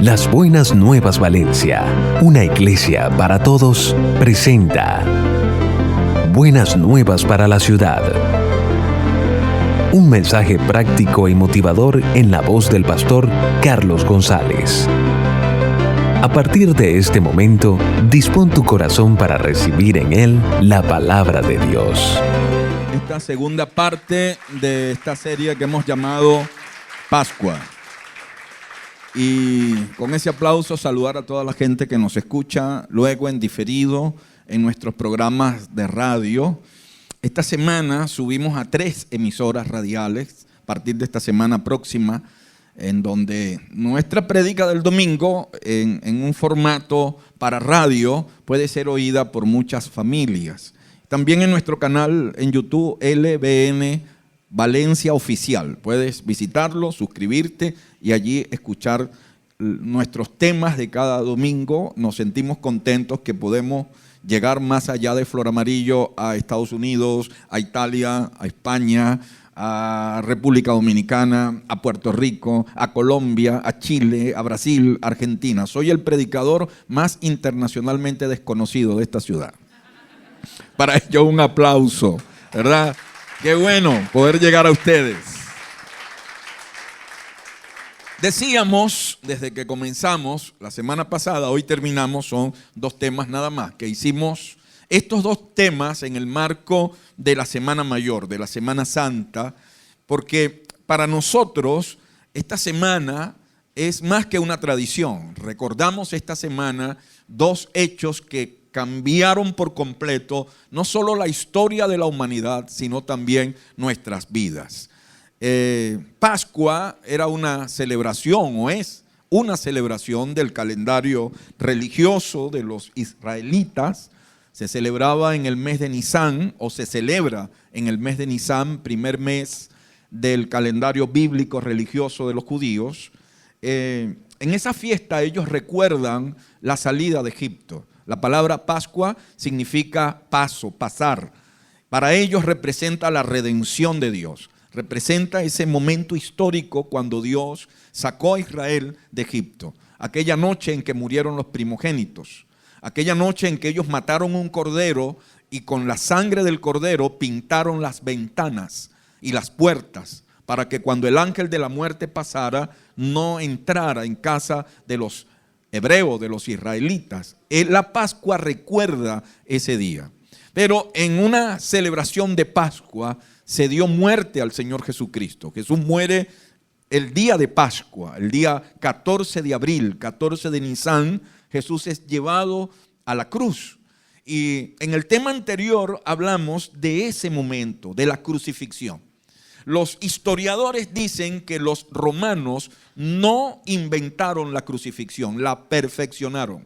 Las Buenas Nuevas Valencia, una iglesia para todos, presenta Buenas Nuevas para la Ciudad. Un mensaje práctico y motivador en la voz del pastor Carlos González. A partir de este momento, dispón tu corazón para recibir en él la palabra de Dios. Esta segunda parte de esta serie que hemos llamado Pascua. Y con ese aplauso saludar a toda la gente que nos escucha luego en diferido en nuestros programas de radio. Esta semana subimos a 3 emisoras radiales a partir de esta semana próxima, en donde nuestra prédica del domingo en un formato para radio puede ser oída por muchas familias. También en nuestro canal en YouTube LBN Valencia Oficial. Puedes visitarlo, suscribirte y allí escuchar nuestros temas de cada domingo. Nos sentimos contentos que podemos llegar más allá de Flor Amarillo a Estados Unidos, a Italia, a España, a República Dominicana, a Puerto Rico, a Colombia, a Chile, a Brasil, a Argentina. Soy el predicador más internacionalmente desconocido de esta ciudad. Para ello un aplauso, ¿verdad? Qué bueno poder llegar a ustedes. Decíamos desde que comenzamos la semana pasada, hoy terminamos, son 2 temas nada más, que hicimos estos 2 temas en el marco de la Semana Mayor, de la Semana Santa, porque para nosotros esta semana es más que una tradición. Recordamos esta semana 2 hechos que cambiaron por completo no solo la historia de la humanidad, sino también nuestras vidas. Pascua era una celebración, o es una celebración del calendario religioso de los israelitas. Se celebraba en el mes de Nisán, o se celebra en el mes de Nisán, primer mes del calendario bíblico religioso de los judíos. En esa fiesta ellos recuerdan la salida de Egipto. La palabra Pascua significa paso, pasar. Para ellos representa la redención de Dios. Representa ese momento histórico cuando Dios sacó a Israel de Egipto. Aquella noche en que murieron los primogénitos. Aquella noche en que ellos mataron un cordero y con la sangre del cordero pintaron las ventanas y las puertas para que cuando el ángel de la muerte pasara no entrara en casa de los hebreos, de los israelitas. La Pascua recuerda ese día. Pero en una celebración de Pascua se dio muerte al Señor Jesucristo. Jesús muere el día de Pascua, el día 14 de abril, 14 de Nisán. Jesús es llevado a la cruz. Y en el tema anterior hablamos de ese momento, de la crucifixión. Los historiadores dicen que los romanos no inventaron la crucifixión, la perfeccionaron.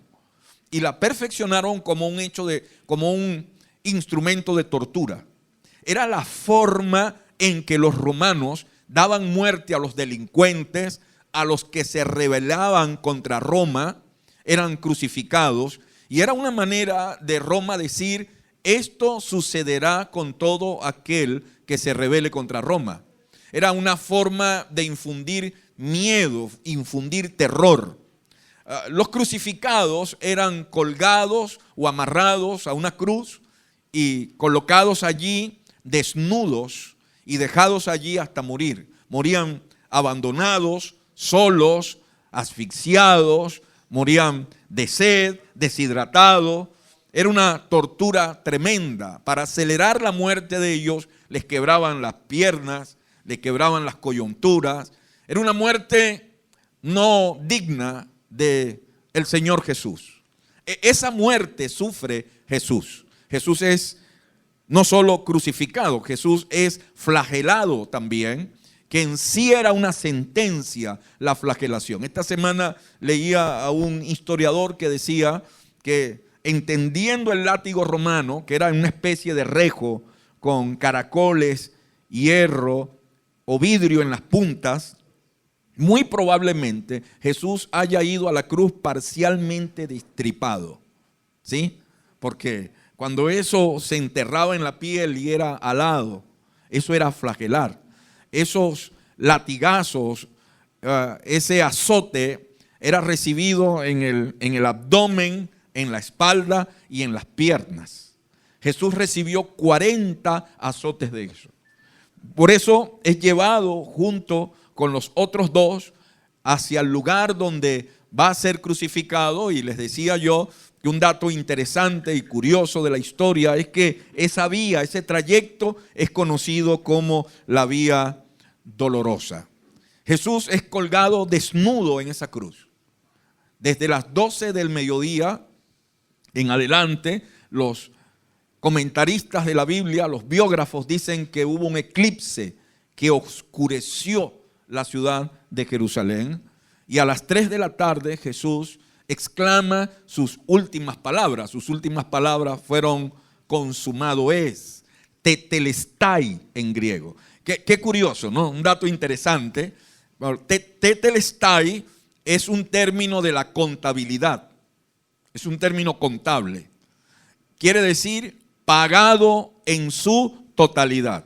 Y la perfeccionaron como un instrumento de tortura. Era la forma en que los romanos daban muerte a los delincuentes, a los que se rebelaban contra Roma, eran crucificados. Y era una manera de Roma decir: esto sucederá con todo aquel que se rebele contra Roma. Era una forma de infundir miedo, infundir terror. Los crucificados eran colgados o amarrados a una cruz y colocados allí desnudos y dejados allí hasta morir. Morían abandonados, solos, asfixiados, morían de sed, deshidratados. Era una tortura tremenda. Para acelerar la muerte de ellos, les quebraban las piernas, les quebraban las coyunturas. Era una muerte no digna del Señor Jesús. Esa muerte sufre Jesús. Jesús es no solo crucificado, Jesús es flagelado también, que en sí era una sentencia la flagelación. Esta semana leía a un historiador que decía que, entendiendo el látigo romano, que era una especie de rejo con caracoles, hierro o vidrio en las puntas, muy probablemente Jesús haya ido a la cruz parcialmente destripado, ¿sí? Porque cuando eso se enterraba en la piel y era alado, eso era flagelar. Esos latigazos, ese azote era recibido en el abdomen, en la espalda y en las piernas. Jesús recibió 40 azotes de eso. Por eso es llevado junto con los otros dos hacia el lugar donde va a ser crucificado. Y les decía yo que un dato interesante y curioso de la historia es que esa vía, ese trayecto es conocido como la vía dolorosa. Jesús es colgado desnudo en esa cruz. Desde las 12 del mediodía en adelante, los comentaristas de la Biblia, los biógrafos, dicen que hubo un eclipse que oscureció la ciudad de Jerusalén. Y a las 3 de la tarde Jesús exclama sus últimas palabras. Sus últimas palabras fueron: consumado es, tetelestai en griego. Qué curioso, ¿no? Un dato interesante. Tetelestai es un término de la contabilidad. Es un término contable. Quiere decir pagado en su totalidad.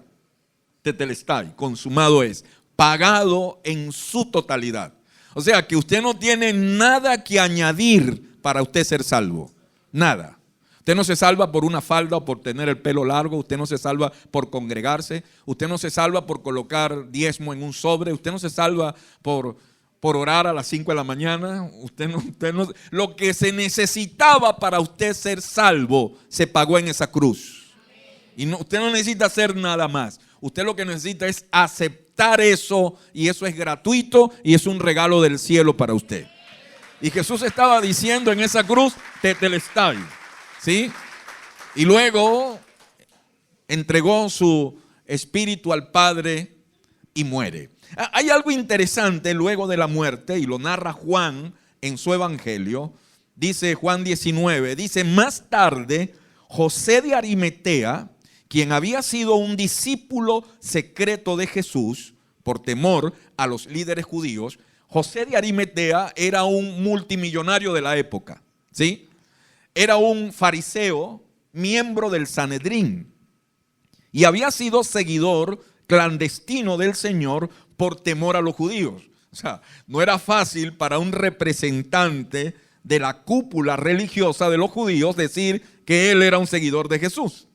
Tetelestai, consumado es, pagado en su totalidad. O sea que usted no tiene nada que añadir para usted ser salvo. Nada. Usted no se salva por una falda o por tener el pelo largo. Usted no se salva por congregarse. Usted no se salva por colocar diezmo en un sobre. Usted no se salva por orar a las 5 de la mañana. Usted no, lo que se necesitaba para usted ser salvo se pagó en esa cruz. Y usted no necesita hacer nada más. Usted lo que necesita es aceptar eso, y eso es gratuito y es un regalo del cielo para usted. Y Jesús estaba diciendo en esa cruz: tetelestai, ¿sí? Y luego entregó su espíritu al Padre y muere. Hay algo interesante luego de la muerte, y lo narra Juan en su evangelio. Dice Juan 19, dice: más tarde José de Arimatea, quien había sido un discípulo secreto de Jesús por temor a los líderes judíos. José de Arimatea era un multimillonario de la época, ¿sí? Era un fariseo, miembro del Sanedrín, y había sido seguidor clandestino del Señor por temor a los judíos. O sea, no era fácil para un representante de la cúpula religiosa de los judíos decir que él era un seguidor de Jesús.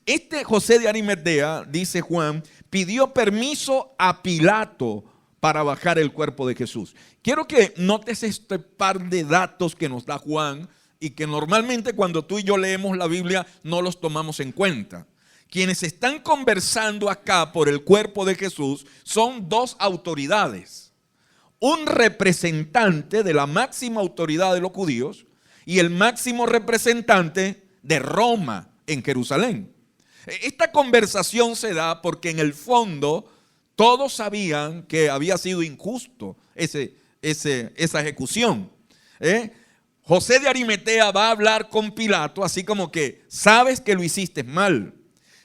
Este José de Arimatea, dice Juan, pidió permiso a Pilato para bajar el cuerpo de Jesús. Quiero que notes este par de datos que nos da Juan y que normalmente cuando tú y yo leemos la Biblia no los tomamos en cuenta. Quienes están conversando acá por el cuerpo de Jesús son dos autoridades. Un representante de la máxima autoridad de los judíos y el máximo representante de Roma en Jerusalén. Esta conversación se da porque en el fondo todos sabían que había sido injusto esa ejecución. José de Arimatea va a hablar con Pilato así como que: sabes que lo hiciste mal,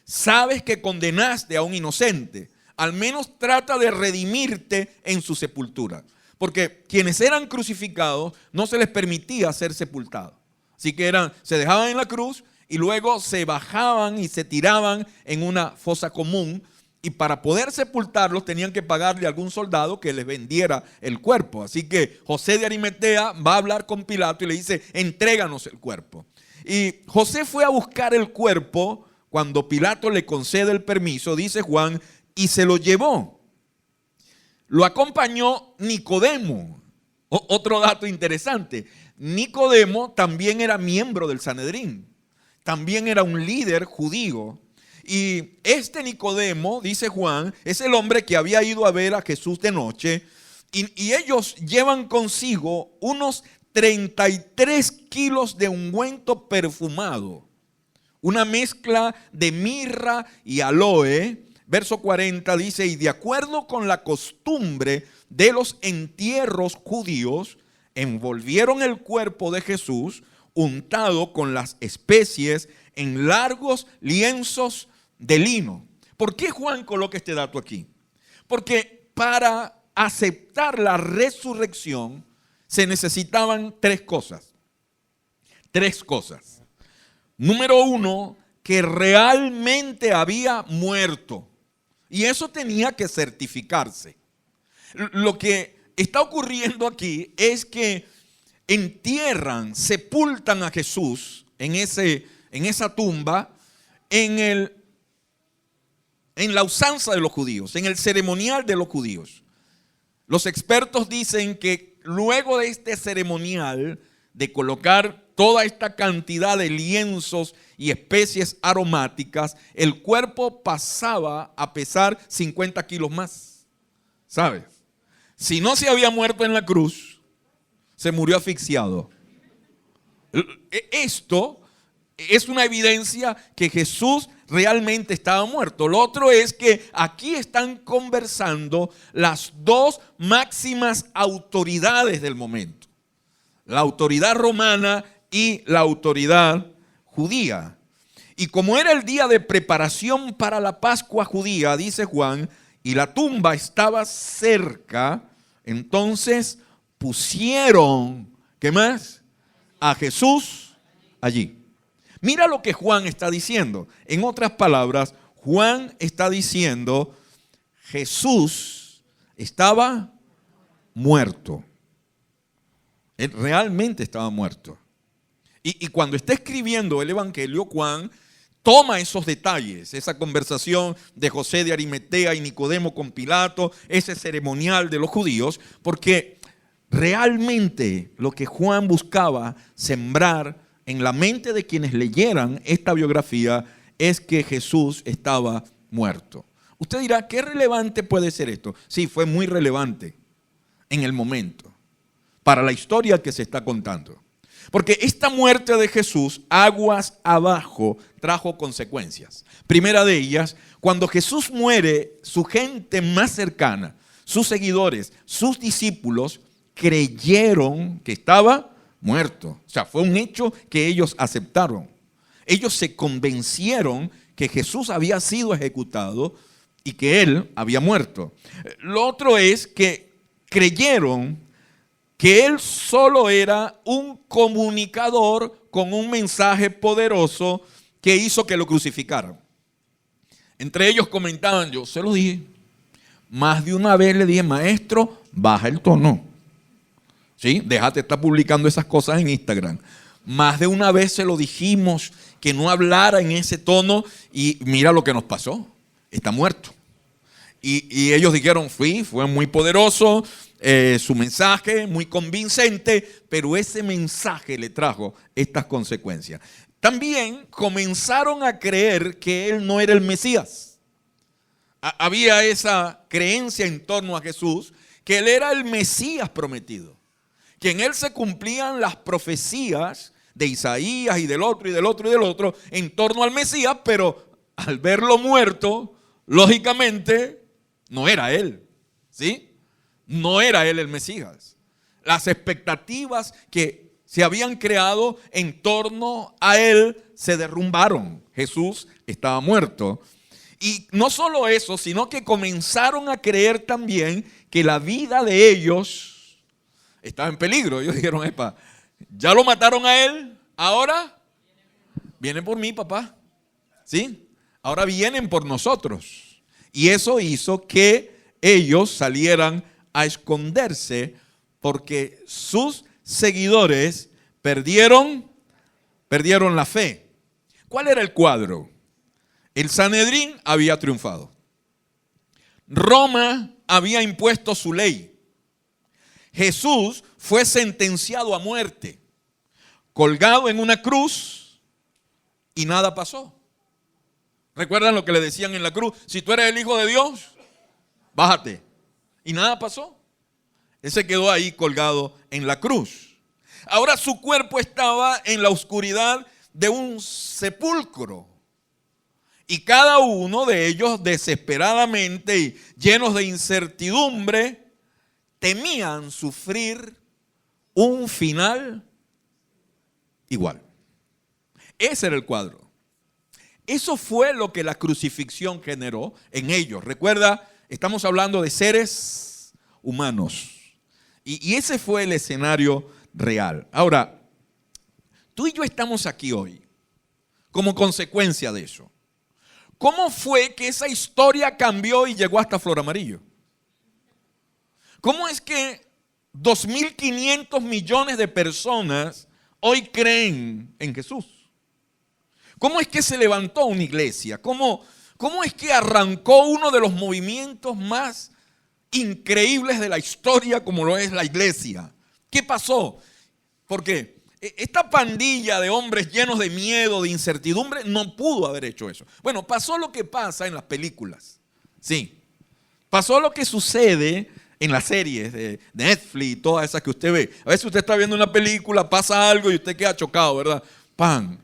sabes que condenaste a un inocente, al menos trata de redimirte en su sepultura. Porque quienes eran crucificados no se les permitía ser sepultados. Así que se dejaban en la cruz y luego se bajaban y se tiraban en una fosa común, y para poder sepultarlos tenían que pagarle a algún soldado que les vendiera el cuerpo. Así que José de Arimatea va a hablar con Pilato y le dice: entréganos el cuerpo. Y José fue a buscar el cuerpo cuando Pilato le concede el permiso, dice Juan, y se lo llevó. Lo acompañó Nicodemo. Otro dato interesante: Nicodemo también era miembro del Sanedrín. También era un líder judío. Y este Nicodemo, dice Juan, es el hombre que había ido a ver a Jesús de noche. Y ellos llevan consigo unos 33 kilos de ungüento perfumado. Una mezcla de mirra y aloe. Verso 40 dice: y de acuerdo con la costumbre de los entierros judíos, envolvieron el cuerpo de Jesús untado con las especies en largos lienzos de lino. ¿Por qué Juan coloca este dato aquí? Porque para aceptar la resurrección se necesitaban tres cosas. Tres cosas. Número uno, que realmente había muerto. Y eso tenía que certificarse. Lo que está ocurriendo aquí es que entierran, sepultan a Jesús en esa tumba, en la usanza de los judíos, en el ceremonial de los judíos. Los expertos dicen que luego de este ceremonial de colocar toda esta cantidad de lienzos y especies aromáticas, el cuerpo pasaba a pesar 50 kilos más. ¿Sabes? Si no se había muerto en la cruz, se murió asfixiado. Esto es una evidencia que Jesús realmente estaba muerto. Lo otro es que aquí están conversando las dos máximas autoridades del momento: la autoridad romana y la autoridad judía. Y como era el día de preparación para la Pascua judía, dice Juan, y la tumba estaba cerca, entonces pusieron, ¿qué más?, a Jesús allí. Mira lo que Juan está diciendo. En otras palabras, Juan está diciendo: Jesús estaba muerto. Él realmente estaba muerto. Y cuando está escribiendo el Evangelio, Juan toma esos detalles, esa conversación de José de Arimatea y Nicodemo con Pilato, ese ceremonial de los judíos, porque realmente lo que Juan buscaba sembrar en la mente de quienes leyeran esta biografía es que Jesús estaba muerto. Usted dirá, ¿qué relevante puede ser esto? Sí, fue muy relevante en el momento, para la historia que se está contando. Porque esta muerte de Jesús, aguas abajo, trajo consecuencias. Primera de ellas, cuando Jesús muere, su gente más cercana, sus seguidores, sus discípulos, creyeron que estaba muerto. O sea, fue un hecho que ellos aceptaron. Ellos se convencieron que Jesús había sido ejecutado y que él había muerto. Lo otro es que creyeron que él solo era un comunicador con un mensaje poderoso que hizo que lo crucificaran. Entre ellos comentaban: yo se lo dije, más de una vez le dije, maestro, baja el tono. ¿Sí? Déjate estar publicando esas cosas en Instagram. Más de una vez se lo dijimos que no hablara en ese tono y mira lo que nos pasó. Está muerto. Y ellos dijeron, fue muy poderoso su mensaje, muy convincente, pero ese mensaje le trajo estas consecuencias. También comenzaron a creer que él no era el Mesías. Había esa creencia en torno a Jesús, que él era el Mesías prometido, que en él se cumplían las profecías de Isaías y del otro y del otro y del otro en torno al Mesías, pero al verlo muerto, lógicamente no era él, ¿sí? No era él el Mesías. Las expectativas que se habían creado en torno a él se derrumbaron. Jesús estaba muerto. Y no solo eso, sino que comenzaron a creer también que la vida de ellos estaba en peligro. Ellos dijeron, epa, ya lo mataron a él, ahora vienen por mí, papá. ¿Sí? Ahora vienen por nosotros. Y eso hizo que ellos salieran a esconderse porque sus seguidores perdieron la fe. ¿Cuál era el cuadro? El Sanedrín había triunfado. Roma había impuesto su ley. Jesús fue sentenciado a muerte, colgado en una cruz y nada pasó. ¿Recuerdan lo que le decían en la cruz? Si tú eres el Hijo de Dios, bájate. Y nada pasó. Él se quedó ahí colgado en la cruz. Ahora su cuerpo estaba en la oscuridad de un sepulcro. Y cada uno de ellos desesperadamente y llenos de incertidumbre temían sufrir un final igual. Ese era el cuadro. Eso fue lo que la crucifixión generó en ellos. Recuerda, estamos hablando de seres humanos. Y ese fue el escenario real. Ahora, tú y yo estamos aquí hoy como consecuencia de eso. ¿Cómo fue que esa historia cambió y llegó hasta Flor Amarillo? ¿Cómo es que 2.500 millones de personas hoy creen en Jesús. ¿Cómo es que se levantó una iglesia? ¿Cómo es que arrancó uno de los movimientos más increíbles de la historia como lo es la iglesia? ¿Qué pasó? Porque esta pandilla de hombres llenos de miedo, de incertidumbre, no pudo haber hecho eso. Bueno, pasó lo que pasa en las películas. Sí, pasó lo que sucede en las series de Netflix y todas esas que usted ve. A veces usted está viendo una película, pasa algo y usted queda chocado, ¿verdad? ¡Pam!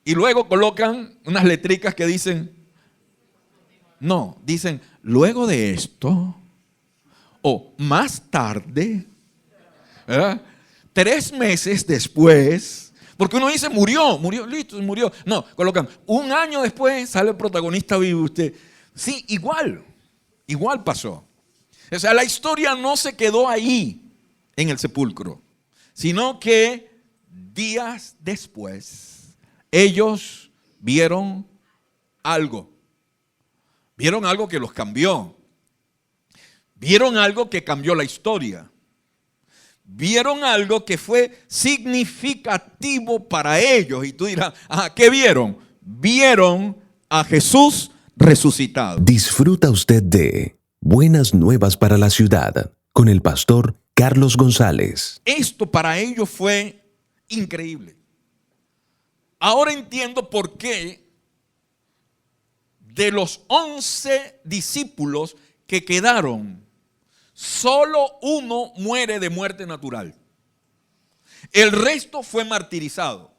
Y luego colocan unas letricas que dicen, no, dicen, luego de esto, o más tarde, ¿verdad? 3 meses después, porque uno dice, murió, listo, murió. No, colocan, 1 año después sale el protagonista vivo. Usted, sí, igual pasó. O sea, la historia no se quedó ahí en el sepulcro, sino que días después ellos vieron algo. Vieron algo que los cambió. Vieron algo que cambió la historia. Vieron algo que fue significativo para ellos. Y tú dirás, ¿qué vieron? Vieron a Jesús resucitado. Disfruta usted de Buenas Nuevas para la Ciudad con el pastor Carlos González. Esto para ellos fue increíble. Ahora entiendo por qué de los 11 discípulos que quedaron, solo uno muere de muerte natural. El resto fue martirizado,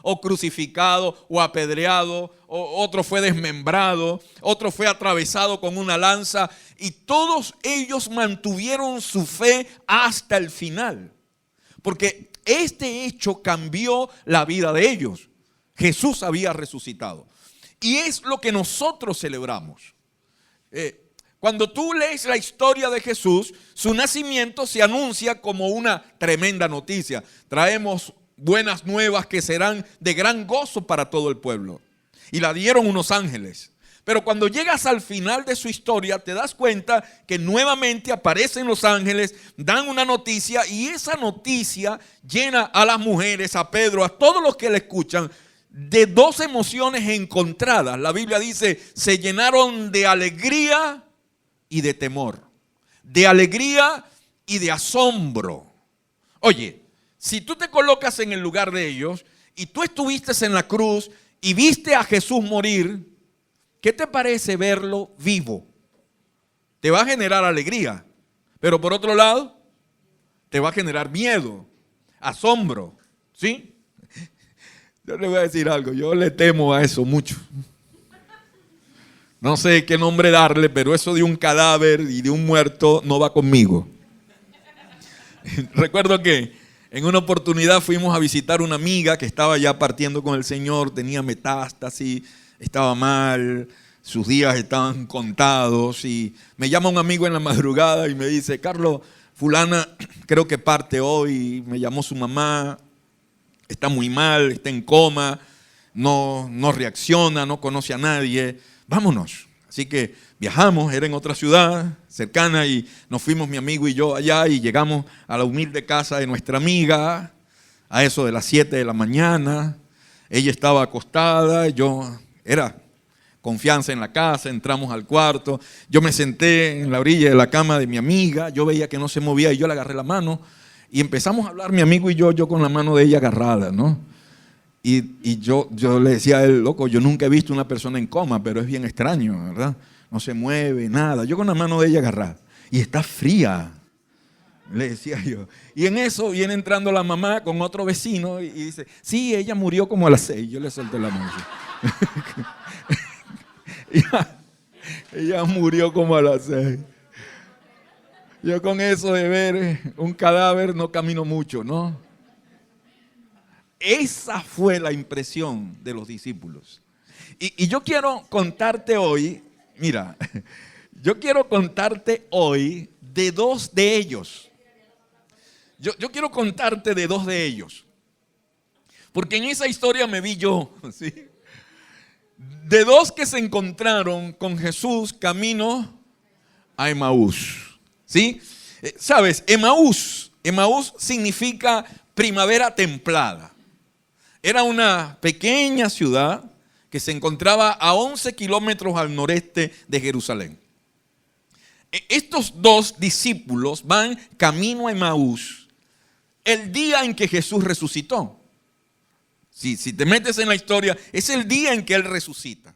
o crucificado, o apedreado, o otro fue desmembrado, otro fue atravesado con una lanza, y todos ellos mantuvieron su fe hasta el final. Porque este hecho cambió la vida de ellos. Jesús había resucitado. Y es lo que nosotros celebramos. Cuando tú lees la historia de Jesús, su nacimiento se anuncia como una tremenda noticia. Traemos buenas nuevas que serán de gran gozo para todo el pueblo. Y la dieron unos ángeles. Pero cuando llegas al final de su historia, te das cuenta que nuevamente aparecen los ángeles, dan una noticia, y esa noticia llena a las mujeres, a Pedro, a todos los que le escuchan, de 2 emociones encontradas. La Biblia dice, se llenaron de alegría y de temor, de alegría y de asombro. Oye, si tú te colocas en el lugar de ellos y tú estuviste en la cruz y viste a Jesús morir, ¿qué te parece verlo vivo? Te va a generar alegría, pero por otro lado, te va a generar miedo, asombro, ¿sí? Yo le voy a decir algo, yo le temo a eso mucho. No sé qué nombre darle, pero eso de un cadáver y de un muerto no va conmigo. Recuerdo que en una oportunidad fuimos a visitar una amiga que estaba ya partiendo con el Señor, tenía metástasis, estaba mal, sus días estaban contados, y me llama un amigo en la madrugada y me dice, Carlos, fulana creo que parte hoy. Me llamó su mamá, está muy mal, está en coma, no reacciona, no conoce a nadie, vámonos. Así que viajamos, era en otra ciudad cercana, y nos fuimos mi amigo y yo allá, y llegamos a la humilde casa de nuestra amiga a eso de las 7 de la mañana. Ella estaba acostada, era confianza en la casa, entramos al cuarto, yo me senté en la orilla de la cama de mi amiga, yo veía que no se movía y yo le agarré la mano y empezamos a hablar mi amigo y yo con la mano de ella agarrada, ¿no? Y yo le decía a él, loco, yo nunca he visto una persona en coma, pero es bien extraño, ¿verdad? No se mueve, nada. Yo con la mano de ella agarrada. Y está fría, le decía yo. Y en eso viene entrando la mamá con otro vecino y dice, sí, ella murió como a las 6. Yo le solté la mano. Ella murió como a las 6. Yo con eso de ver un cadáver no camino mucho, ¿no? Esa fue la impresión de los discípulos. Y yo quiero contarte hoy, mira, yo quiero contarte hoy de 2 de ellos. Yo quiero contarte de 2 de ellos. Porque en esa historia me vi yo, ¿sí? De 2 que se encontraron con Jesús camino a Emaús, ¿sí? Sabes, Emaús Emaús significa primavera templada. Era una pequeña ciudad que se encontraba a 11 kilómetros al noreste de Jerusalén. Estos dos discípulos van camino a Emaús el día en que Jesús resucitó. Si te metes en la historia, es el día en que Él resucita.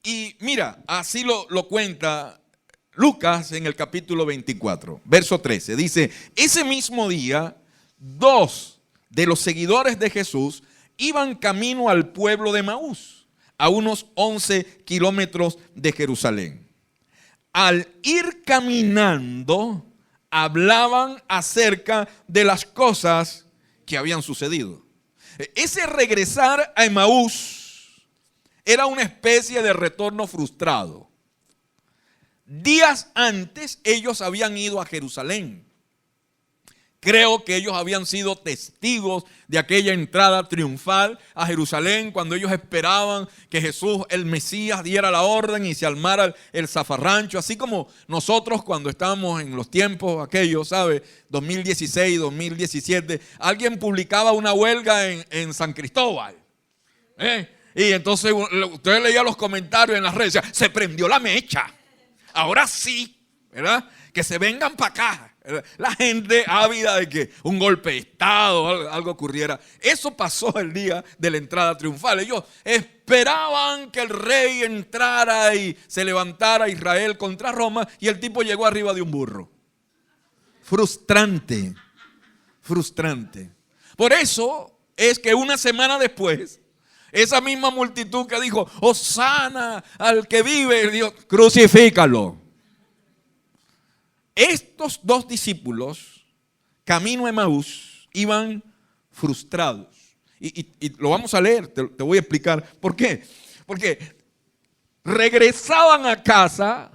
Y mira, así lo cuenta Lucas en el capítulo 24, verso 13. Dice, ese mismo día, 2 de los seguidores de Jesús iban camino al pueblo de Emaús, a unos 11 kilómetros de Jerusalén. Al ir caminando, hablaban acerca de las cosas que habían sucedido. Ese regresar a Emaús era una especie de retorno frustrado. Días antes ellos habían ido a Jerusalén. Creo que ellos habían sido testigos de aquella entrada triunfal a Jerusalén cuando ellos esperaban que Jesús, el Mesías, diera la orden y se armara el zafarrancho. Así como nosotros cuando estábamos en los tiempos aquellos, ¿sabe? 2016, 2017, alguien publicaba una huelga en San Cristóbal. Y entonces usted leía los comentarios en las redes, decía, se prendió la mecha. Ahora sí, ¿verdad? Que se vengan para acá. La gente ávida de que un golpe de Estado, algo ocurriera. Eso pasó el día de la entrada triunfal. Ellos esperaban que el rey entrara y se levantara Israel contra Roma, y el tipo llegó arriba de un burro. Frustrante, frustrante. Por eso es que una semana después, esa misma multitud que dijo, Hosana al que vive, dijo, crucifícalo. Estos dos discípulos, camino a Emaús, iban frustrados. Y lo vamos a leer, te voy a explicar por qué. Porque regresaban a casa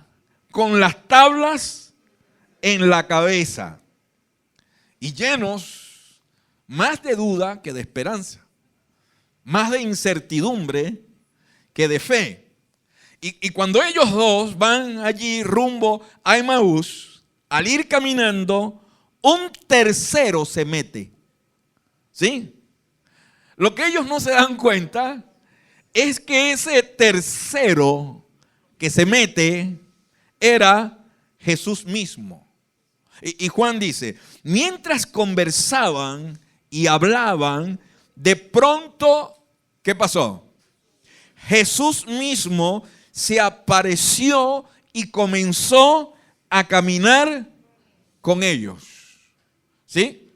con las tablas en la cabeza y llenos más de duda que de esperanza, más de incertidumbre que de fe. Y cuando ellos dos van allí rumbo a Emaús, al ir caminando, un tercero se mete. ¿Sí? Lo que ellos no se dan cuenta es que ese tercero que se mete era Jesús mismo. Y Juan dice, mientras conversaban y hablaban, de pronto, ¿qué pasó? Jesús mismo se apareció y comenzó a caminar con ellos. ¿Sí?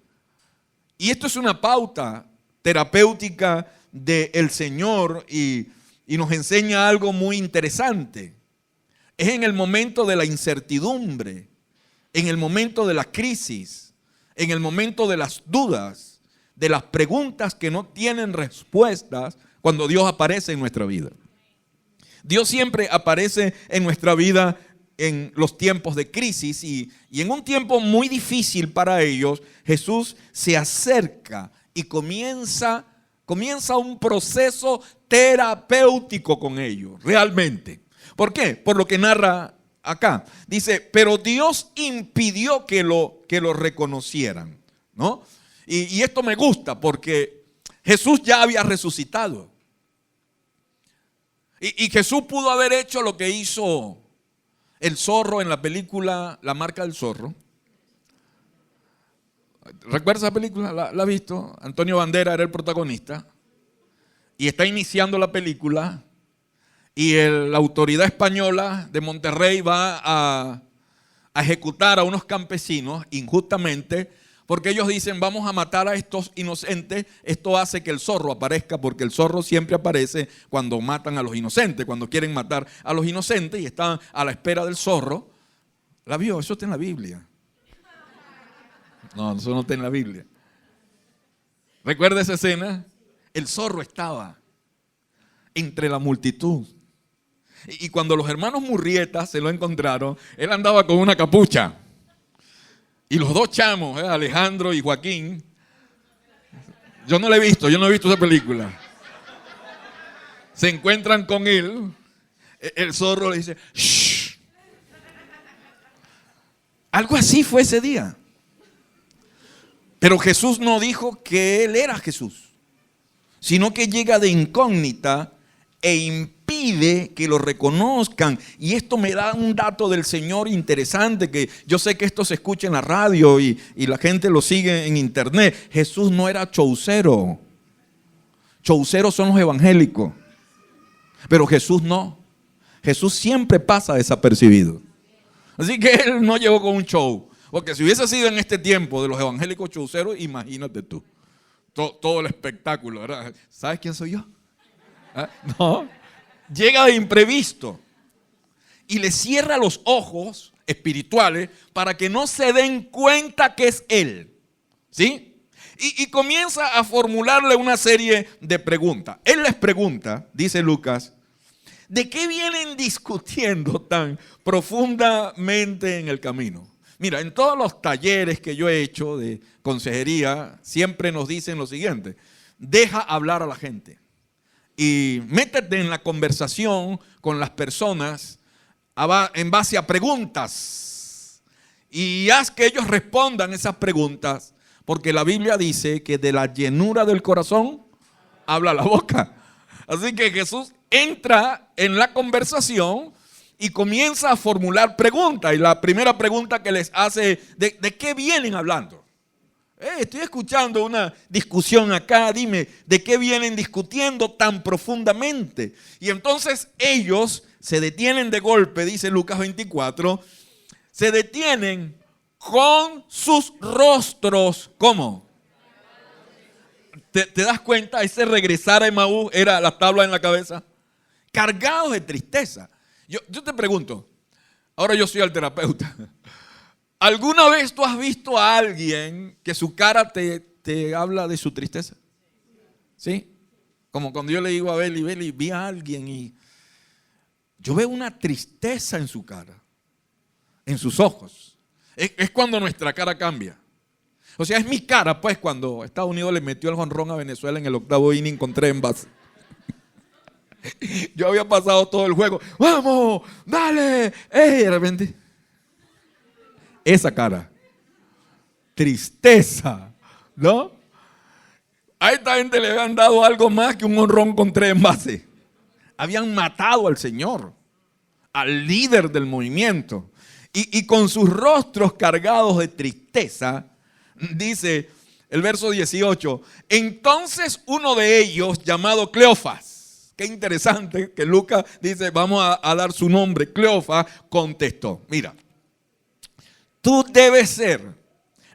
Y esto es una pauta terapéutica del Señor y nos enseña algo muy interesante. Es en el momento de la incertidumbre, en el momento de la crisis, en el momento de las dudas, de las preguntas que no tienen respuestas, cuando Dios aparece en nuestra vida. Dios siempre aparece en nuestra vida en los tiempos de crisis y en un tiempo muy difícil para ellos, Jesús se acerca y comienza un proceso terapéutico con ellos, realmente. ¿Por qué? Por lo que narra acá. Dice, pero Dios impidió que lo reconocieran, ¿no? Y esto me gusta porque Jesús ya había resucitado. Y Jesús pudo haber hecho lo que hizo el zorro en la película La marca del zorro. ¿Recuerdas esa película? ¿La has visto? Antonio Banderas era el protagonista. Y está iniciando la película. Y la autoridad española de Monterrey va a ejecutar a unos campesinos injustamente. Porque ellos dicen, vamos a matar a estos inocentes. Esto hace que el zorro aparezca, porque el zorro siempre aparece cuando matan a los inocentes, cuando quieren matar a los inocentes y están a la espera del zorro. ¿La vio? Eso está en la Biblia. No, eso no está en la Biblia. ¿Recuerda esa escena? El zorro estaba entre la multitud. Y cuando los hermanos Murrieta se lo encontraron, él andaba con una capucha. Y los dos chamos, Alejandro y Joaquín, yo no he visto esa película. Se encuentran con él, el zorro le dice, ¡shh! Algo así fue ese día. Pero Jesús no dijo que Él era Jesús, sino que llega de incógnita e impide que lo reconozcan. Y esto me da un dato del Señor interesante, que yo sé que esto se escucha en la radio y la gente lo sigue en internet. Jesús no era chaucero. Chauceros son los evangélicos, pero Jesús no. Jesús siempre pasa desapercibido. Así que Él no llegó con un show. Porque si hubiese sido en este tiempo de los evangélicos chauceros, imagínate tú. Todo el espectáculo, ¿verdad? ¿Sabes quién soy yo? ¿Ah? No. Llega de imprevisto y le cierra los ojos espirituales para que no se den cuenta que es Él. ¿Sí? Y comienza a formularle una serie de preguntas. Él les pregunta, dice Lucas, ¿de qué vienen discutiendo tan profundamente en el camino? Mira, en todos los talleres que yo he hecho de consejería, siempre nos dicen lo siguiente: deja hablar a la gente y métete en la conversación con las personas en base a preguntas y haz que ellos respondan esas preguntas, porque la Biblia dice que de la llenura del corazón habla la boca. Así que Jesús entra en la conversación y comienza a formular preguntas. Y la primera pregunta que les hace, ¿de qué vienen hablando? Estoy escuchando una discusión acá, dime, ¿de qué vienen discutiendo tan profundamente? Y entonces ellos se detienen de golpe, dice Lucas 24, se detienen con sus rostros. ¿Cómo? ¿Te das cuenta? Ese regresar a Emaús era la tabla en la cabeza. Cargados de tristeza. Yo te pregunto, ahora yo soy el terapeuta. ¿Alguna vez tú has visto a alguien que su cara te habla de su tristeza? ¿Sí? Como cuando yo le digo a Beli, vi a alguien y yo veo una tristeza en su cara, en sus ojos. Es cuando nuestra cara cambia. O sea, es mi cara, pues, cuando Estados Unidos le metió el jonrón a Venezuela en el 8º inning con 3 envases. Yo había pasado todo el juego. ¡Vamos! ¡Dale! ¡Ey! De repente, esa cara. Tristeza. ¿No? A esta gente le habían dado algo más que un jonrón con 3 envases. Habían matado al Señor, al líder del movimiento. Y con sus rostros cargados de tristeza, dice el verso 18, entonces uno de ellos, llamado Cleofas, qué interesante que Lucas dice, vamos a dar su nombre, Cleofas, contestó, mira, tú debes ser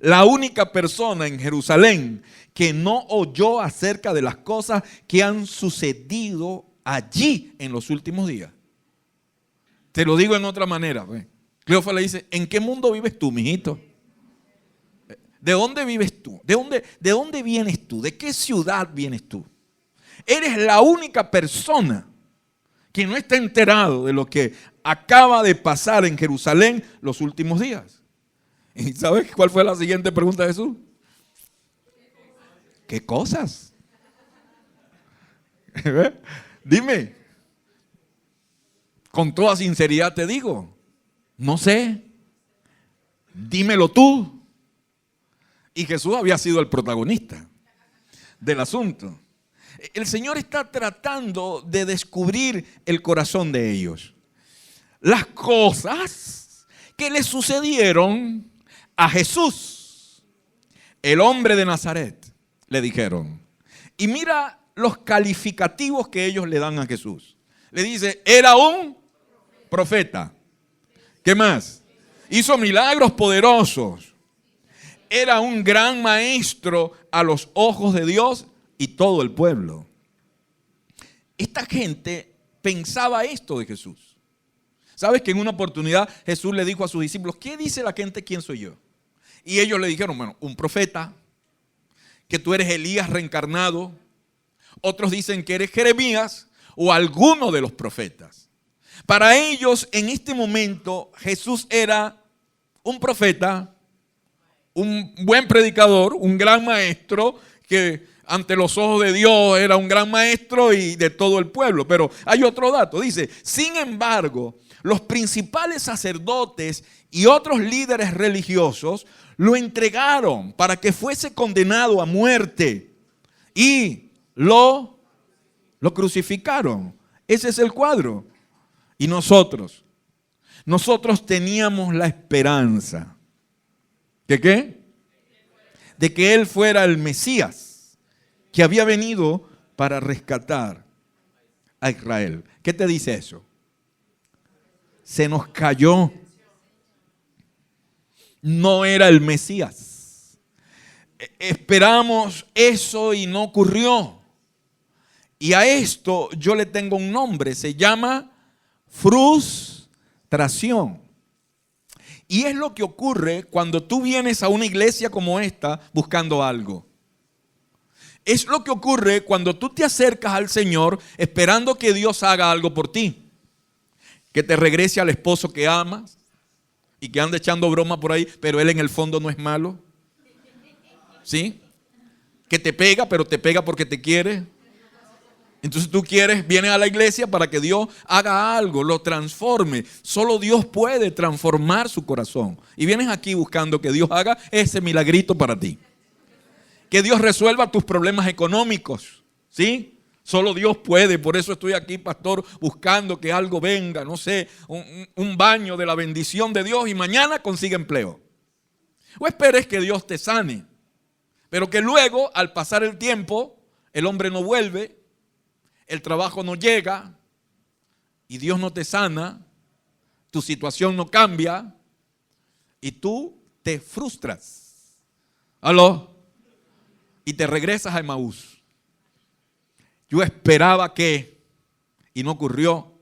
la única persona en Jerusalén que no oyó acerca de las cosas que han sucedido allí en los últimos días. Te lo digo en otra manera. Cleofas le dice, ¿en qué mundo vives tú, mijito? ¿De dónde vives tú? ¿De dónde vienes tú? ¿De qué ciudad vienes tú? Eres la única persona que no está enterado de lo que acaba de pasar en Jerusalén los últimos días. ¿Y sabes cuál fue la siguiente pregunta de Jesús? ¿Qué cosas? Dime. Con toda sinceridad te digo, no sé. Dímelo tú. Y Jesús había sido el protagonista del asunto. El Señor está tratando de descubrir el corazón de ellos. Las cosas que le sucedieron a Jesús, el hombre de Nazaret, le dijeron. Y mira los calificativos que ellos le dan a Jesús. Le dice, era un profeta. ¿Qué más? Hizo milagros poderosos. Era un gran maestro a los ojos de Dios y todo el pueblo. Esta gente pensaba esto de Jesús. ¿Sabes que en una oportunidad Jesús le dijo a sus discípulos, ¿qué dice la gente? ¿Quién soy yo? Y ellos le dijeron, bueno, un profeta, que tú eres Elías reencarnado. Otros dicen que eres Jeremías o alguno de los profetas. Para ellos, en este momento, Jesús era un profeta, un buen predicador, un gran maestro, que ante los ojos de Dios era un gran maestro y de todo el pueblo. Pero hay otro dato, dice, sin embargo, los principales sacerdotes y otros líderes religiosos lo entregaron para que fuese condenado a muerte y lo crucificaron. Ese es el cuadro. Y nosotros teníamos la esperanza. ¿De qué? De que Él fuera el Mesías, que había venido para rescatar a Israel. ¿Qué te dice eso? Se nos cayó. No era el Mesías. Esperamos eso y no ocurrió. Y a esto yo le tengo un nombre. Se llama frustración. Y es lo que ocurre cuando tú vienes a una iglesia como esta buscando algo. Es lo que ocurre cuando tú te acercas al Señor esperando que Dios haga algo por ti. Que te regrese al esposo que amas y que anda echando broma por ahí, pero él en el fondo no es malo. ¿Sí? Que te pega, pero te pega porque te quiere. Entonces tú vienes a la iglesia para que Dios haga algo, lo transforme. Solo Dios puede transformar su corazón. Y vienes aquí buscando que Dios haga ese milagrito para ti. Que Dios resuelva tus problemas económicos. ¿Sí? Solo Dios puede. Por eso estoy aquí, pastor, buscando que algo venga, no sé, un baño de la bendición de Dios y mañana consiga empleo. O esperes que Dios te sane. Pero que luego, al pasar el tiempo, el hombre no vuelve. El trabajo no llega y Dios no te sana, tu situación no cambia y tú te frustras. ¿Aló? Y te regresas a Emaús. Yo esperaba que, y no ocurrió.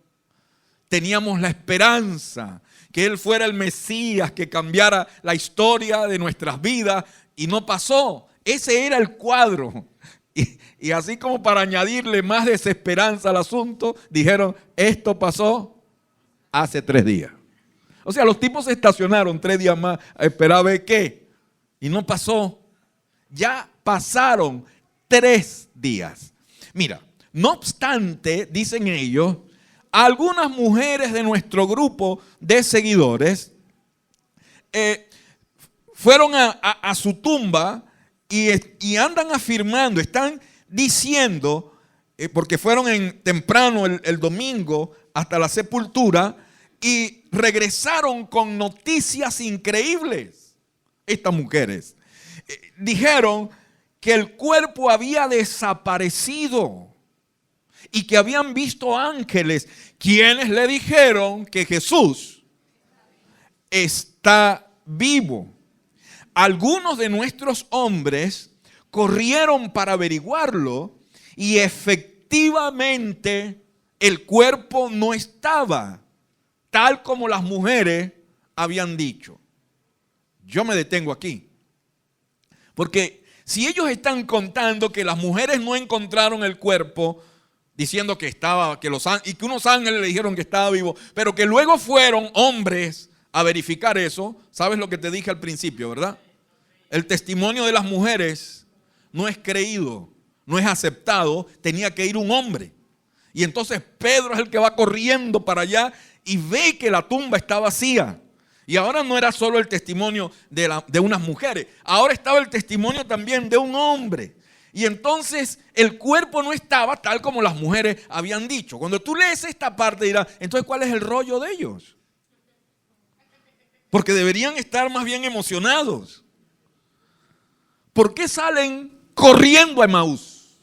Teníamos la esperanza que Él fuera el Mesías que cambiara la historia de nuestras vidas y no pasó. Ese era el cuadro. Y así como para añadirle más desesperanza al asunto, dijeron, esto pasó hace 3 días. O sea, los tipos se estacionaron 3 días más a esperar a ver qué. Y no pasó. Ya pasaron 3 días. Mira, no obstante, dicen ellos, algunas mujeres de nuestro grupo de seguidores fueron a su tumba y andan afirmando, están diciendo, porque fueron temprano el domingo hasta la sepultura y regresaron con noticias increíbles. Estas mujeres dijeron que el cuerpo había desaparecido y que habían visto ángeles quienes le dijeron que Jesús está vivo. Algunos de nuestros hombres corrieron para averiguarlo y efectivamente el cuerpo no estaba tal como las mujeres habían dicho. Yo me detengo aquí. Porque si ellos están contando que las mujeres no encontraron el cuerpo, diciendo que estaba, y que unos ángeles le dijeron que estaba vivo, pero que luego fueron hombres a verificar eso, ¿sabes lo que te dije al principio, verdad? El testimonio de las mujeres no es creído, no es aceptado, tenía que ir un hombre. Y entonces Pedro es el que va corriendo para allá y ve que la tumba está vacía. Y ahora no era solo el testimonio de unas mujeres, ahora estaba el testimonio también de un hombre. Y entonces el cuerpo no estaba tal como las mujeres habían dicho. Cuando tú lees esta parte dirás, entonces ¿cuál es el rollo de ellos? Porque deberían estar más bien emocionados. ¿Por qué salen corriendo a Emaús?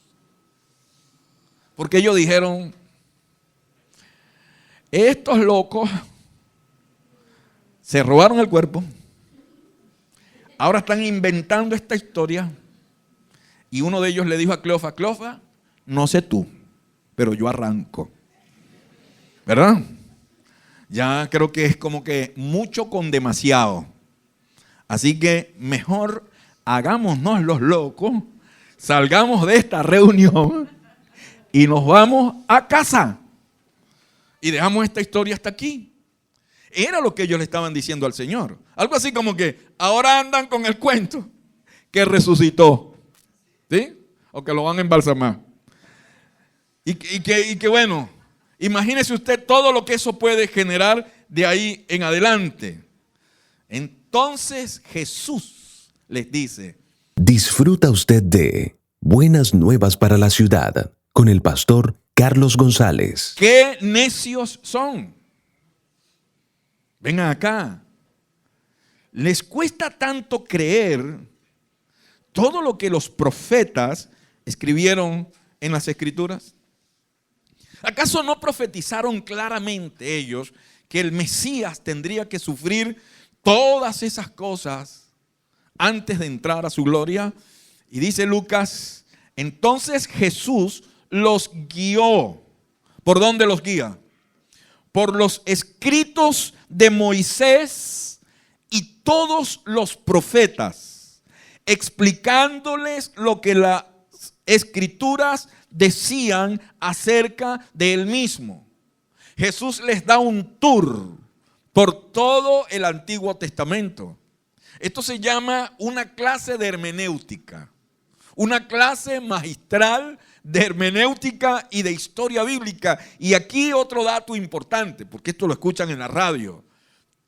Porque ellos dijeron, estos locos se robaron el cuerpo, ahora están inventando esta historia. Y uno de ellos le dijo a Cleofa, Cleofa, no sé tú, pero yo arranco. ¿Verdad? Ya creo que es como que mucho con demasiado. Así que mejor hagámonos los locos, salgamos de esta reunión y nos vamos a casa. Y dejamos esta historia hasta aquí. Era lo que ellos le estaban diciendo al Señor. Algo así como que ahora andan con el cuento que resucitó. ¿Sí? O que lo van a embalsamar. Y que bueno, imagínese usted todo lo que eso puede generar de ahí en adelante. Entonces Jesús les dice: Disfruta usted de Buenas Nuevas para la Ciudad con el pastor Carlos González. ¡qué necios son! Vengan acá. Les cuesta tanto creer todo lo que los profetas escribieron en las Escrituras. ¿Acaso no profetizaron claramente ellos que el Mesías tendría que sufrir todas esas cosas antes de entrar a su gloria? Y dice Lucas: entonces Jesús los guió. ¿Por dónde los guía? Por los escritos de Moisés y todos los profetas, explicándoles lo que las Escrituras decían acerca de él mismo. Jesús les da un tour por todo el Antiguo Testamento. Esto se llama una clase de hermenéutica, una clase magistral de hermenéutica y de historia bíblica. Y aquí otro dato importante, porque esto lo escuchan en la radio: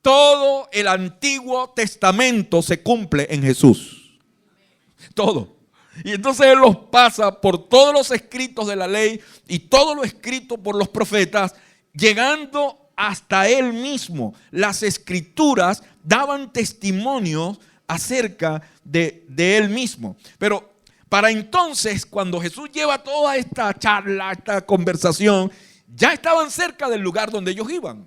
todo el Antiguo Testamento se cumple en Jesús. Todo. Y entonces Él los pasa por todos los escritos de la ley y todo lo escrito por los profetas, llegando hasta Él mismo. Las Escrituras daban testimonio acerca de Él mismo. Pero para entonces, cuando Jesús lleva toda esta charla, esta conversación, ya estaban cerca del lugar donde ellos iban.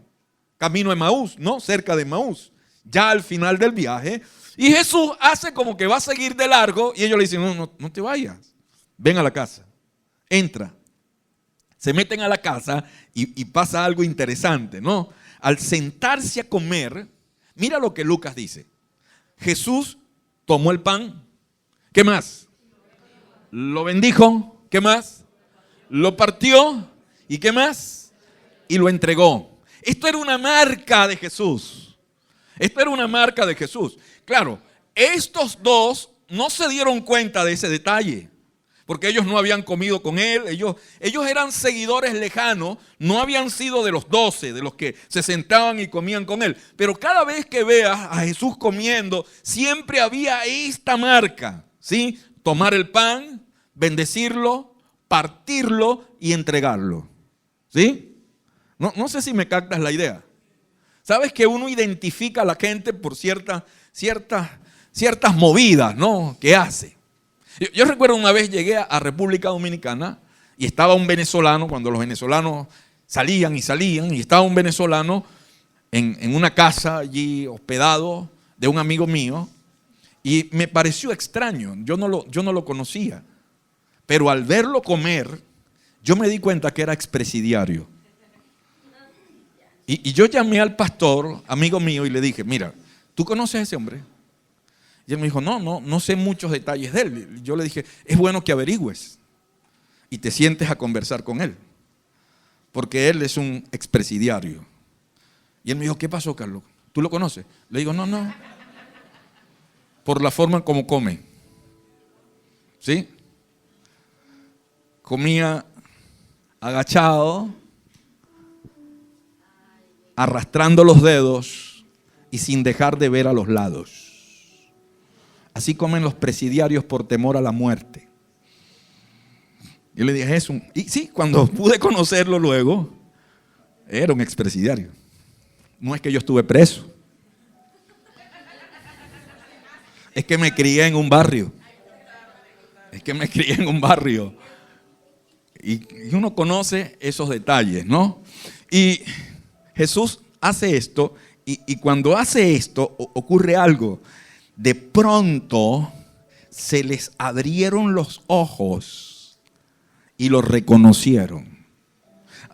Camino a Emaús, ¿no? Cerca de Emaús. Ya al final del viaje. Y Jesús hace como que va a seguir de largo y ellos le dicen: no te vayas, ven a la casa, entra. Se meten a la casa y pasa algo interesante, ¿no? Al sentarse a comer, mira lo que Lucas dice: Jesús tomó el pan, ¿qué más? Lo bendijo, ¿qué más? Lo partió, ¿y qué más? Y lo entregó. Esto era una marca de Jesús. Esto era una marca de Jesús. Claro, estos dos no se dieron cuenta de ese detalle, porque ellos no habían comido con él. Ellos eran seguidores lejanos, no habían sido de los 12, de los que se sentaban y comían con él. Pero cada vez que veas a Jesús comiendo, siempre había esta marca, ¿sí? Tomar el pan, bendecirlo, partirlo y entregarlo, ¿sí? No sé si me captas la idea. Sabes que uno identifica a la gente por ciertas movidas, ¿no?, que hace. Yo recuerdo una vez llegué a República Dominicana y estaba un venezolano, cuando los venezolanos salían, y estaba un venezolano en una casa allí hospedado de un amigo mío, y me pareció extraño. Yo no lo conocía, pero al verlo comer, yo me di cuenta que era expresidiario. Y yo llamé al pastor, amigo mío, y le dije: mira, ¿tú conoces a ese hombre? Y él me dijo: no sé muchos detalles de él. Yo le dije: es bueno que averigües y te sientes a conversar con él, porque él es un expresidiario. Y él me dijo: ¿qué pasó, Carlos? ¿Tú lo conoces? Le digo: no. Por la forma como come. ¿Sí? Comía agachado, arrastrando los dedos y sin dejar de ver a los lados. Así comen los presidiarios por temor a la muerte. Yo le dije eso. Y sí, cuando pude conocerlo luego, era un expresidiario. No es que yo estuve preso. Es que me crié en un barrio. Y uno conoce esos detalles, ¿no? Y Jesús hace esto, y cuando hace esto ocurre algo. De pronto se les abrieron los ojos y lo reconocieron.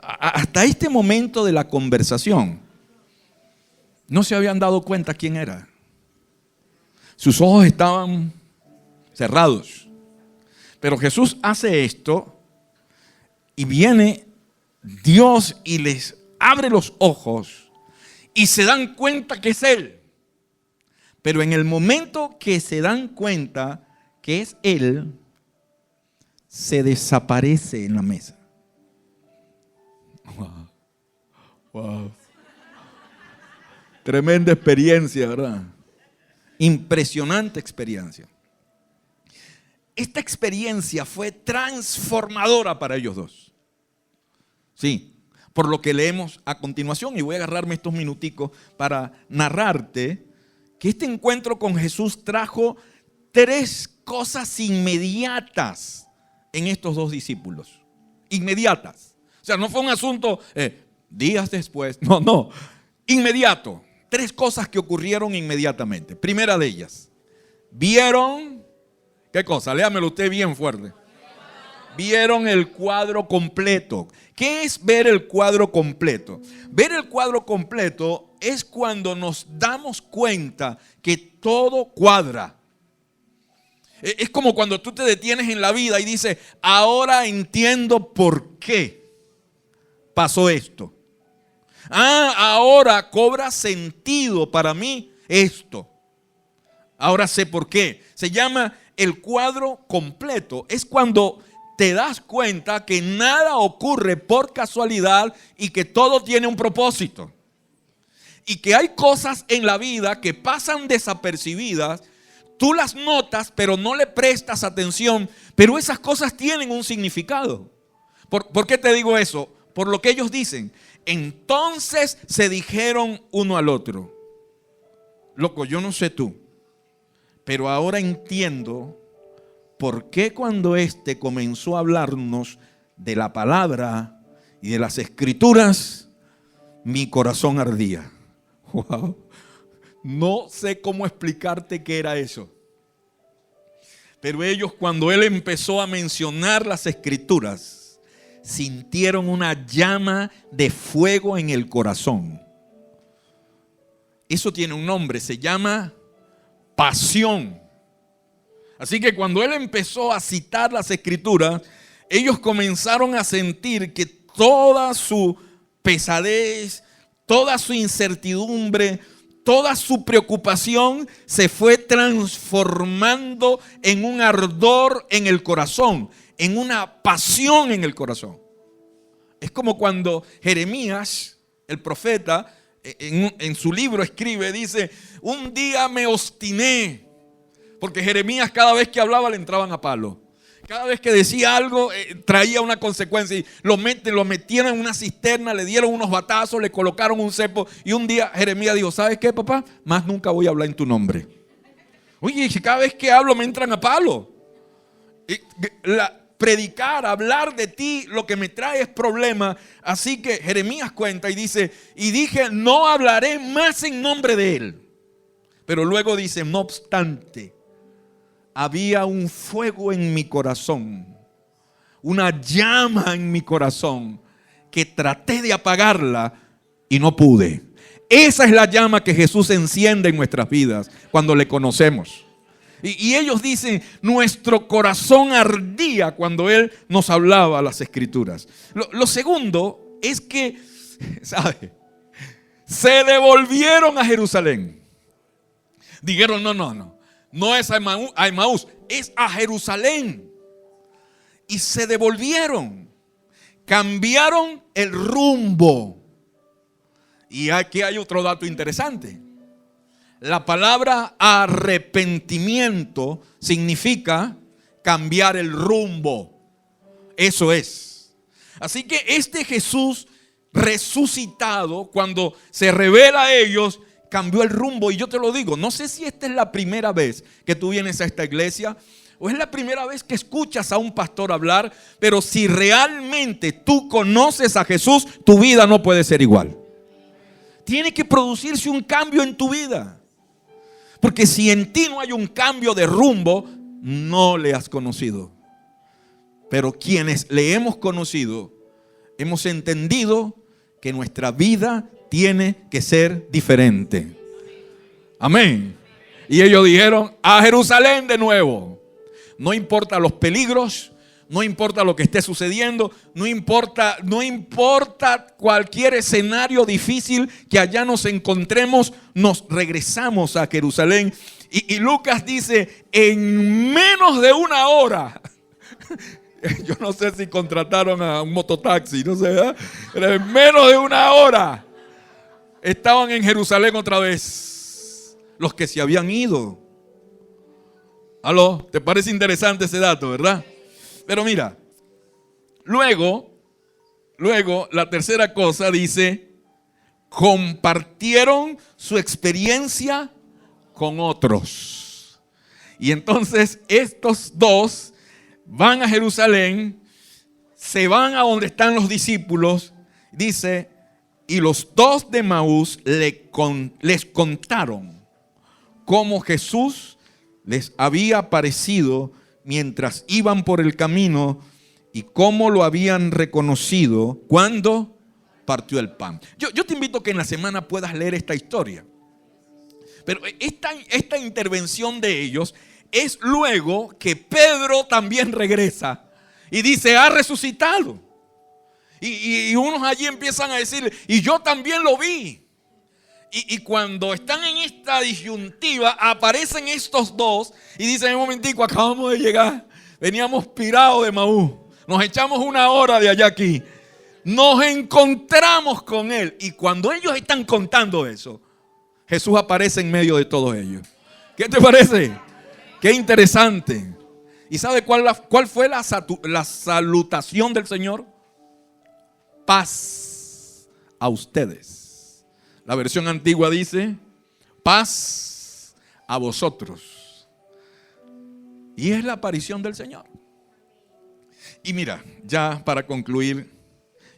Hasta este momento de la conversación no se habían dado cuenta quién era. Sus ojos estaban cerrados. Pero Jesús hace esto y viene Dios y les abre los ojos y se dan cuenta que es Él. Pero en el momento que se dan cuenta que es Él, se desaparece en la mesa. Wow. Tremenda experiencia, ¿verdad? impresionante experiencia. Esta experiencia fue transformadora para ellos dos. Sí, por lo que leemos a continuación, y voy a agarrarme estos minuticos para narrarte que este encuentro con Jesús trajo 3 cosas inmediatas en estos dos discípulos. Inmediatas. O sea, no fue un asunto días después. No. Inmediato. 3 cosas que ocurrieron inmediatamente. Primera de ellas. Vieron, ¿qué cosa? Léamelo usted bien fuerte. Vieron el cuadro completo. ¿Qué es ver el cuadro completo? Ver el cuadro completo es cuando nos damos cuenta que todo cuadra. Es como cuando tú te detienes en la vida y dices, ahora entiendo por qué pasó esto. Ahora cobra sentido para mí esto. Ahora sé por qué. Se llama el cuadro completo. Es cuando te das cuenta que nada ocurre por casualidad y que todo tiene un propósito. Y que hay cosas en la vida que pasan desapercibidas. Tú las notas, pero no le prestas atención. Pero esas cosas tienen un significado. ¿Por qué te digo eso? Por lo que ellos dicen. Entonces se dijeron uno al otro. Loco, yo no sé tú, pero ahora entiendo por qué cuando comenzó a hablarnos de la palabra y de las escrituras, mi corazón ardía. Wow. No sé cómo explicarte qué era eso. Pero ellos, cuando él empezó a mencionar las escrituras, sintieron una llama de fuego en el corazón. Eso tiene un nombre, se llama pasión. Así que cuando él empezó a citar las escrituras, ellos comenzaron a sentir que toda su pesadez, toda su incertidumbre, toda su preocupación se fue transformando en un ardor en el corazón, en una pasión en el corazón. Es como cuando Jeremías, el profeta, en su libro escribe, dice, un día me obstiné, porque Jeremías cada vez que hablaba le entraban a palo. Cada vez que decía algo traía una consecuencia y lo metieron en una cisterna, le dieron unos batazos, le colocaron un cepo y un día Jeremías dijo, ¿sabes qué, papá? Más nunca voy a hablar en tu nombre. Oye, cada vez que hablo me entran a palo. Predicar, hablar de ti, lo que me trae es problema. Así que Jeremías cuenta y dice, y dije, no hablaré más en nombre de él. Pero luego dice, no obstante, había un fuego en mi corazón, una llama en mi corazón que traté de apagarla y no pude. Esa es la llama que Jesús enciende en nuestras vidas cuando le conocemos. Y ellos dicen, nuestro corazón ardía cuando Él nos hablaba las escrituras. Lo segundo es que, ¿sabe? Se devolvieron a Jerusalén. Dijeron, no es a Emaús, es a Jerusalén. Y se devolvieron. Cambiaron el rumbo. Y aquí hay otro dato interesante. La palabra arrepentimiento significa cambiar el rumbo. Eso es. Así que este Jesús resucitado, cuando se revela a ellos, cambió el rumbo. Y yo te lo digo, no sé si esta es la primera vez que tú vienes a esta iglesia o es la primera vez que escuchas a un pastor hablar, pero si realmente tú conoces a Jesús, tu vida no puede ser igual. Tiene que producirse un cambio en tu vida. Porque si en ti no hay un cambio de rumbo, no le has conocido. Pero quienes le hemos conocido, hemos entendido que nuestra vida tiene que ser diferente. Amén. Y ellos dijeron, a Jerusalén de nuevo. No importa los peligros, no importa lo que esté sucediendo, no importa cualquier escenario difícil que allá nos encontremos, nos regresamos a Jerusalén. Y Lucas dice, en menos de una hora. Yo no sé si contrataron a un mototaxi, no sé, ¿verdad? Pero en menos de una hora estaban en Jerusalén otra vez. los que se habían ido. ¿Aló? ¿Te parece interesante ese dato, verdad? Pero mira, luego, la tercera cosa dice, compartieron su experiencia con otros. Y entonces estos dos van a Jerusalén, se van a donde están los discípulos, dice, y los dos de Emaús les contaron cómo Jesús les había aparecido mientras iban por el camino y cómo lo habían reconocido cuando partió el pan. Yo te invito a que en la semana puedas leer esta historia. Pero esta intervención de ellos es luego que Pedro también regresa y dice, ha resucitado. Y unos allí empiezan a decir, y yo también lo vi. Y cuando están en esta disyuntiva, aparecen estos dos y dicen, un momentico, acabamos de llegar. Veníamos pirados de Maús. Nos echamos una hora de allá aquí. Nos encontramos con él. Y cuando ellos están contando eso, Jesús aparece en medio de todos ellos. ¿Qué te parece? Qué interesante. ¿Y sabe cuál fue la salutación del Señor? Paz a ustedes. La versión antigua dice, paz a vosotros. Y es la aparición del Señor. Y mira, ya para concluir,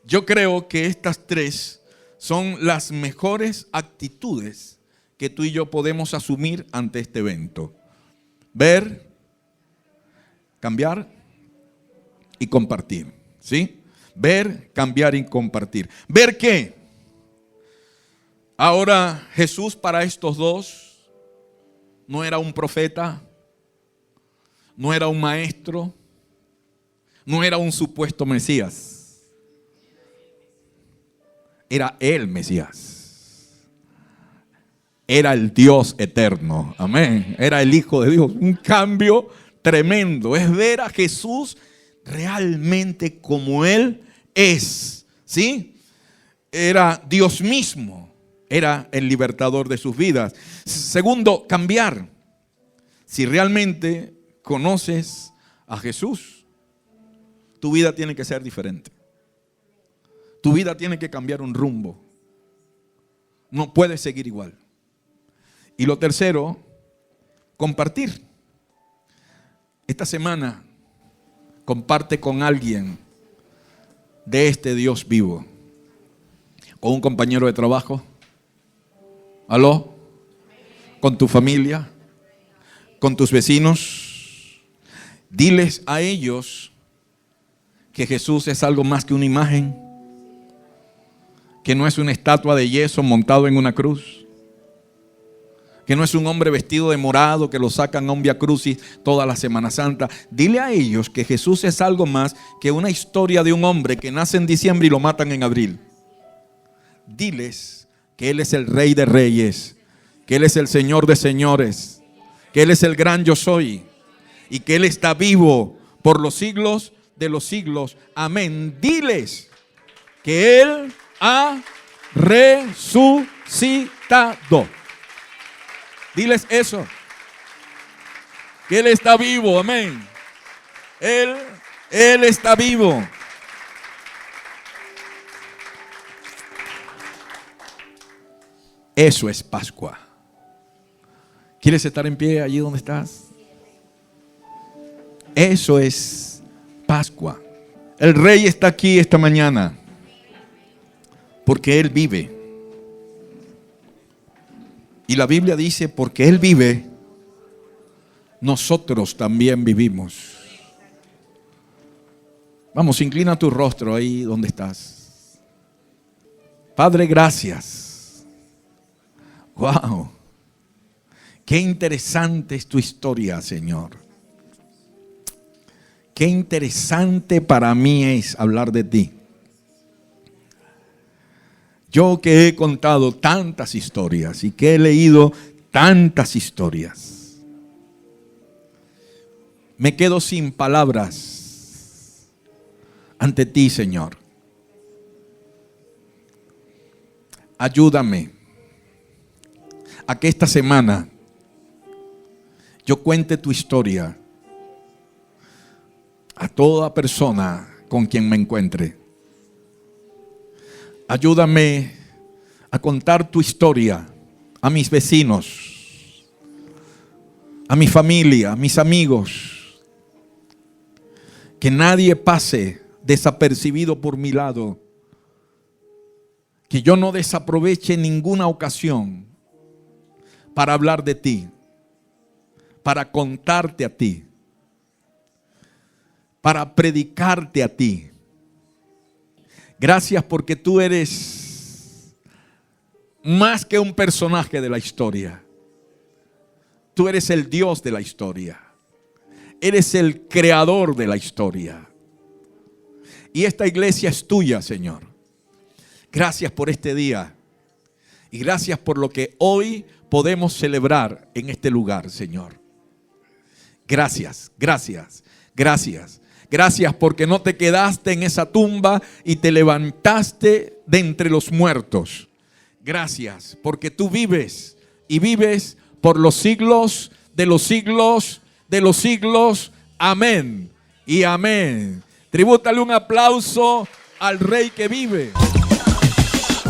yo creo que estas tres son las mejores actitudes que tú y yo podemos asumir ante este evento. Ver, cambiar y compartir. ¿Sí? Ver, cambiar y compartir. ¿Ver qué? Ahora Jesús para estos dos no era un profeta, no era un maestro, no era un supuesto Mesías. Era el Mesías. Era el Dios eterno. Amén. Era el Hijo de Dios. Un cambio tremendo. Es ver a Jesús realmente como Él es. ¿Sí? Era Dios mismo. Era el libertador de sus vidas. Segundo, cambiar. Si realmente conoces a Jesús, tu vida tiene que ser diferente. Tu vida tiene que cambiar un rumbo. No puedes seguir igual. Y lo tercero, compartir. Esta semana comparte con alguien de este Dios vivo. Con un compañero de trabajo. ¿Aló? Con tu familia. Con tus vecinos. Diles a ellos que Jesús es algo más que una imagen. Que no es una estatua de yeso montado en una cruz. Que no es un hombre vestido de morado que lo sacan a un Via Crucis toda la Semana Santa. Dile a ellos que Jesús es algo más que una historia de un hombre que nace en diciembre y lo matan en abril. Diles que Él es el Rey de Reyes, que Él es el Señor de Señores, que Él es el gran yo soy y que Él está vivo por los siglos de los siglos. Amén. Diles que Él ha resucitado. Diles eso. Que Él está vivo. Amén. Él está vivo. Eso es Pascua. ¿Quieres estar en pie allí donde estás? Eso es Pascua. El Rey está aquí esta mañana porque Él vive. Y la Biblia dice, porque Él vive, nosotros también vivimos. Vamos, inclina tu rostro ahí donde estás. Padre, gracias. Wow. Qué interesante es tu historia, Señor. Qué interesante para mí es hablar de ti. Yo que he contado tantas historias y que he leído tantas historias, me quedo sin palabras ante ti, Señor. Ayúdame a que esta semana yo cuente tu historia a toda persona con quien me encuentre. Ayúdame a contar tu historia a mis vecinos, a mi familia, a mis amigos. Que nadie pase desapercibido por mi lado. Que yo no desaproveche ninguna ocasión para hablar de ti, para contarte a ti, para predicarte a ti. Gracias porque tú eres más que un personaje de la historia. Tú eres el Dios de la historia. Eres el creador de la historia. Y esta iglesia es tuya, Señor. Gracias por este día. Y gracias por lo que hoy podemos celebrar en este lugar, Señor. Gracias, gracias, gracias. Gracias porque no te quedaste en esa tumba y te levantaste de entre los muertos. Gracias porque tú vives y vives por los siglos de los siglos de los siglos. Amén y amén. Tribútale un aplauso al Rey que vive.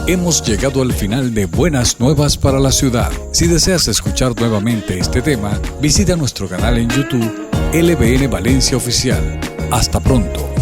Hemos llegado al final de Buenas Nuevas para la Ciudad. Si deseas escuchar nuevamente este tema, visita nuestro canal en YouTube, LBN Valencia Oficial. Hasta pronto.